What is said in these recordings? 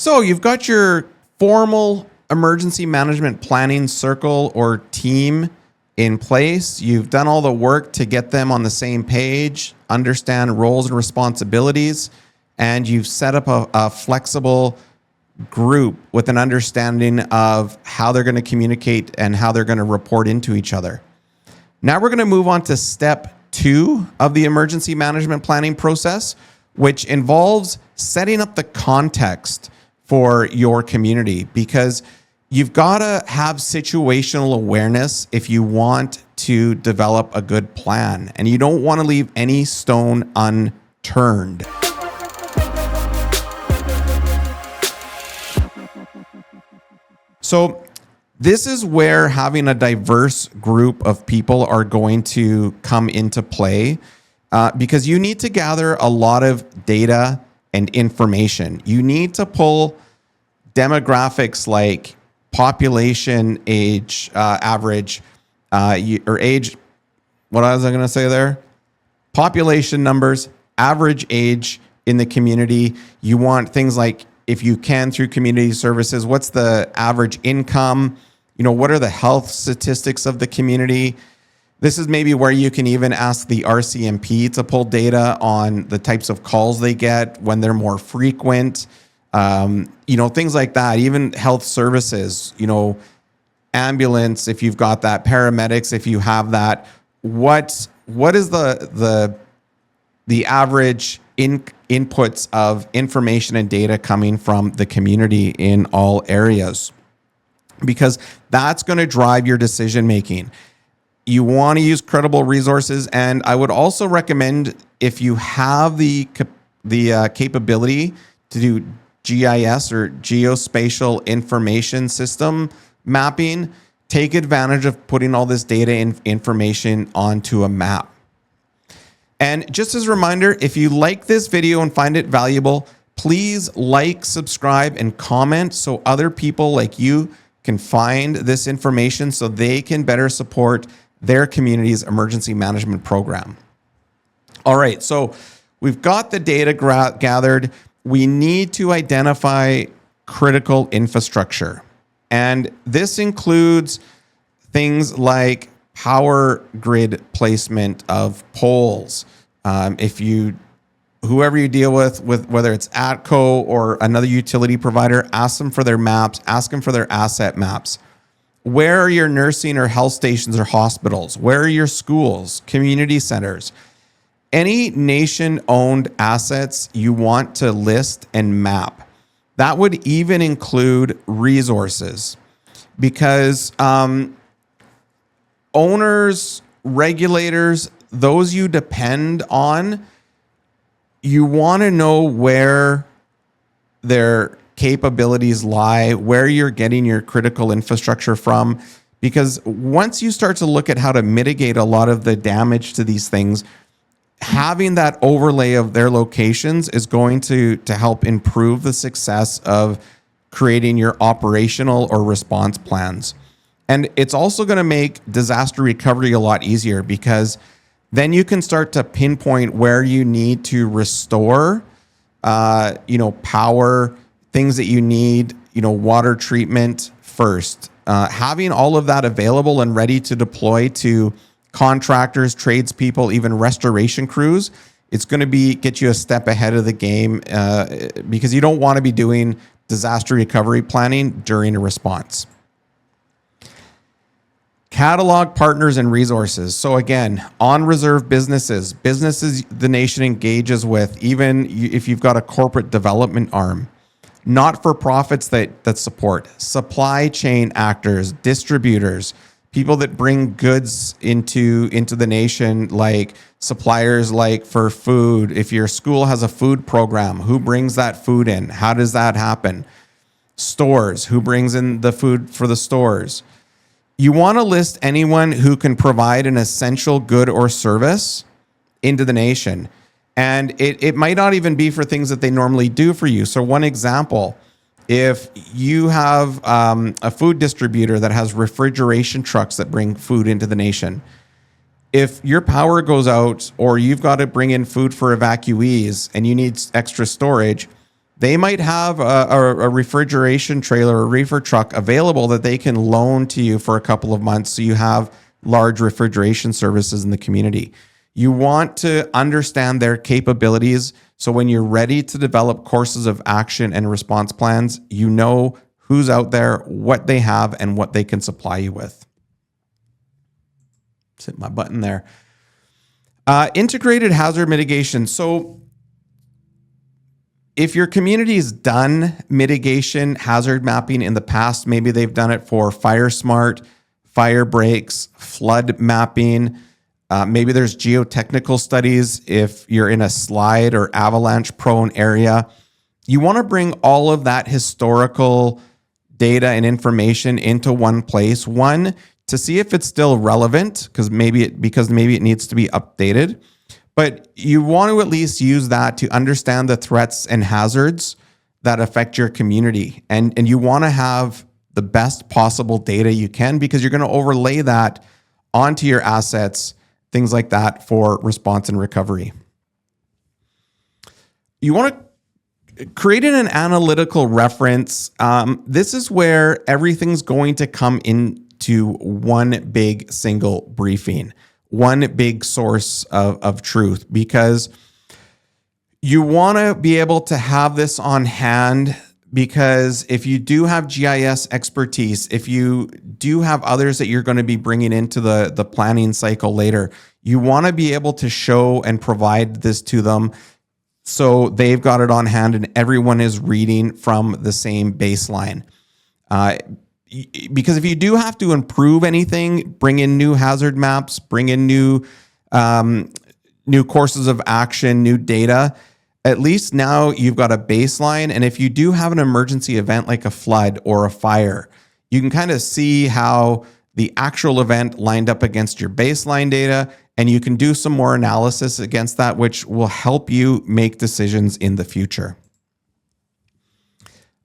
So you've got your formal emergency management planning circle or team in place. You've done all the work to get them on the same page, understand roles and responsibilities, and you've set up a flexible group with an understanding of how they're going to communicate and how they're going to report into each other. Now we're going to move on to step 2 of the emergency management planning process, which involves setting up the context for your community, because you've got to have situational awareness if you want to develop a good plan, and you don't want to leave any stone unturned. So this is where having a diverse group of people are going to come into play, because you need to gather a lot of data and information. You need to pull demographics like population, age, average, or age. What was I going to say there? Population numbers, average age in the community. You want things like, if you can, through community services, what's the average income? What are the health statistics of the community? This is maybe where you can even ask the RCMP to pull data on the types of calls they get, when they're more frequent, things like that. Even health services, ambulance, if you've got that, paramedics, if you have that. What is the average inputs of information and data coming from the community in all areas? Because that's going to drive your decision making. You want to use credible resources, and I would also recommend, if you have the capability to do GIS or geospatial information system mapping, take advantage of putting all this data and information onto a map. And just as a reminder, if you like this video and find it valuable, please like, subscribe, and comment so other people like you can find this information so they can better support their community's emergency management program. All right, so we've got the data gathered. We need to identify critical infrastructure. And this includes things like power grid placement of poles. Whoever you deal with whether it's ATCO or another utility provider, ask them for their maps, ask them for their asset maps. Where are your nursing or health stations or hospitals? Where are your schools, community centers? Any nation-owned assets you want to list and map. That would even include resources, because owners, regulators, those you depend on, you want to know where their capabilities lie, where you're getting your critical infrastructure from, because once you start to look at how to mitigate a lot of the damage to these things, having that overlay of their locations is going to help improve the success of creating your operational or response plans. And it's also going to make disaster recovery a lot easier, because then you can start to pinpoint where you need to restore, power, things that you need, water treatment first. Having all of that available and ready to deploy to contractors, tradespeople, even restoration crews, it's going to get you a step ahead of the game, because you don't want to be doing disaster recovery planning during a response. Catalog partners and resources. So again, on reserve businesses the nation engages with, even if you've got a corporate development arm, not-for-profits that support, supply chain actors, distributors, people that bring goods into the nation, like suppliers, like for food. If your school has a food program, who brings that food in? How does that happen? Stores, who brings in the food for the stores? You want to list anyone who can provide an essential good or service into the nation. And it might not even be for things that they normally do for you. So one example, if you have a food distributor that has refrigeration trucks that bring food into the nation, if your power goes out or you've got to bring in food for evacuees and you need extra storage, They might have a refrigeration trailer or reefer truck available that they can loan to you for a couple of months so you have large refrigeration services in the community. You want to understand their capabilities so when you're ready to develop courses of action and response plans, you know who's out there, what they have, and what they can supply you with. Just hit my button there. Integrated hazard mitigation. So if your community's done mitigation, hazard mapping in the past, maybe they've done it for fire smart, fire breaks, flood mapping. Maybe there's geotechnical studies if you're in a slide or avalanche prone area. You want to bring all of that historical data and information into one place. One, to see if it's still relevant, because maybe it needs to be updated. But you want to at least use that to understand the threats and hazards that affect your community. And you want to have the best possible data you can, because you're going to overlay that onto your assets, things like that, for response and recovery. You want to create an analytical reference. This is where everything's going to come into one big single briefing, one big source of truth, because you want to be able to have this on hand. Because if you do have GIS expertise, if you do have others that you're going to be bringing into the planning cycle later, you want to be able to show and provide this to them so they've got it on hand and everyone is reading from the same baseline. Because if you do have to improve anything, bring in new hazard maps, bring in new courses of action, new data, at least now you've got a baseline. And if you do have an emergency event like a flood or a fire, you can kind of see how the actual event lined up against your baseline data, and you can do some more analysis against that, which will help you make decisions in the future.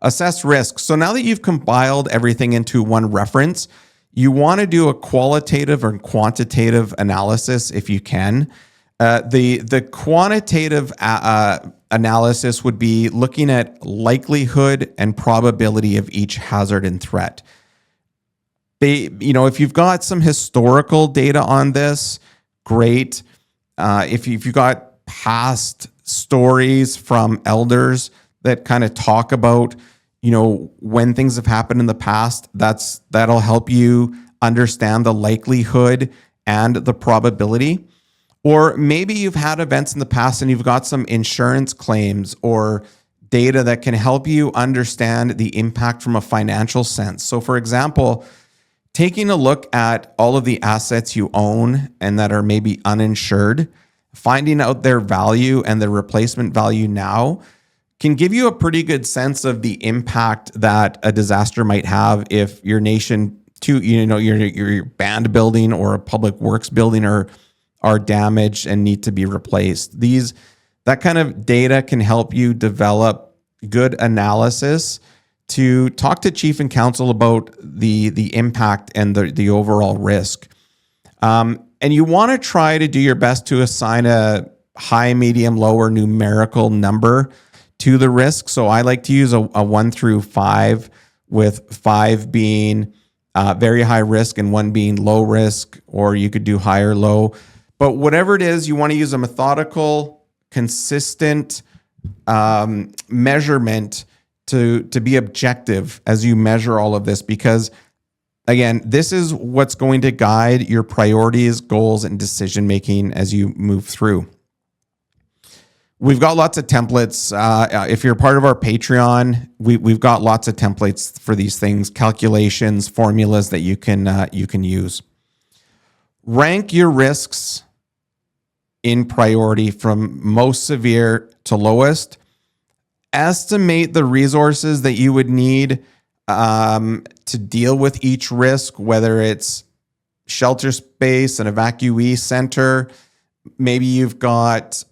Assess risk. So now that you've compiled everything into one reference, you want to do a qualitative or quantitative analysis if you can. The quantitative analysis would be looking at likelihood and probability of each hazard and threat. If you've got some historical data on this, great. If you've got past stories from elders that kind of talk about, when things have happened in the past, that'll help you understand the likelihood and the probability. Or maybe you've had events in the past and you've got some insurance claims or data that can help you understand the impact from a financial sense. So for example, taking a look at all of the assets you own and that are maybe uninsured, finding out their value and their replacement value now can give you a pretty good sense of the impact that a disaster might have if your nation, your band building or a public works building are damaged and need to be replaced. That kind of data can help you develop good analysis to talk to chief and council about the impact and the overall risk. And you want to try to do your best to assign a high, medium, low, or numerical number to the risk. So I like to use a 1 through 5, with 5 being very high risk and 1 being low risk, or you could do high or low. But whatever it is, you want to use a methodical, consistent measurement to be objective as you measure all of this, because again, this is what's going to guide your priorities, goals, and decision making as you move through. We've got lots of templates. If you're part of our Patreon, we've got lots of templates for these things, calculations, formulas that you can use. Rank your risks in priority from most severe to lowest. Estimate the resources that you would need to deal with each risk, whether it's shelter space, an evacuee center. Maybe you've got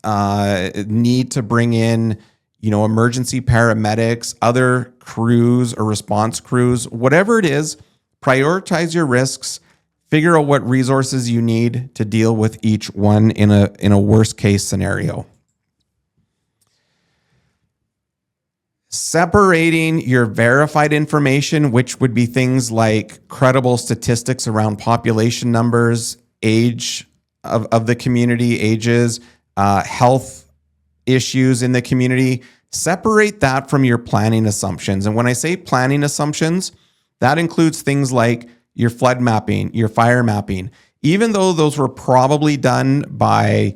need to bring in, emergency paramedics, other crews or response crews, whatever it is. Prioritize your risks. Figure out what resources you need to deal with each one in a worst case scenario. separating your verified information, which would be things like credible statistics around population numbers, age of the community, ages, health issues in the community. Separate that from your planning assumptions. And when I say planning assumptions, that includes things like your flood mapping, your fire mapping. Even though those were probably done by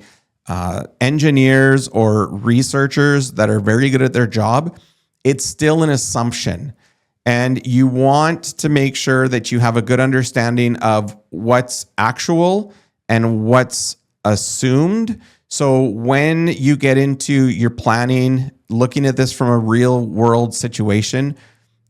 engineers or researchers that are very good at their job, it's still an assumption. And you want to make sure that you have a good understanding of what's actual and what's assumed. So when you get into your planning, looking at this from a real world situation,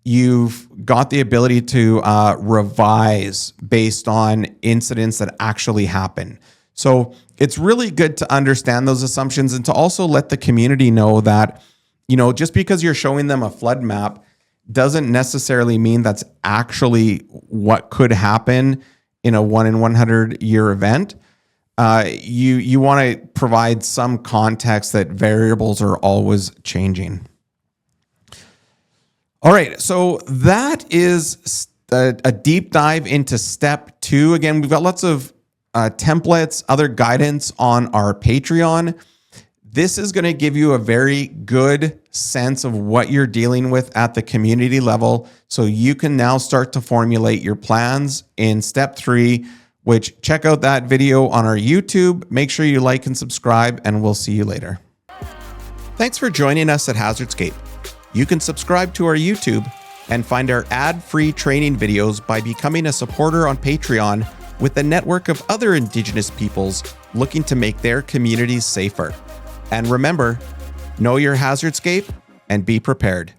you've got the ability to revise based on incidents that actually happen. So it's really good to understand those assumptions and to also let the community know that, just because you're showing them a flood map doesn't necessarily mean that's actually what could happen in a 1 in 100 year event. You want to provide some context that variables are always changing. All right, so that is a deep dive into step 2. Again, we've got lots of templates, other guidance on our Patreon. This is going to give you a very good sense of what you're dealing with at the community level, so you can now start to formulate your plans in step 3, which check out that video on our YouTube. Make sure you like and subscribe, and we'll see you later. Thanks for joining us at Hazardscape. You can subscribe to our YouTube and find our ad-free training videos by becoming a supporter on Patreon with a network of other Indigenous peoples looking to make their communities safer. And remember, know your hazardscape and be prepared.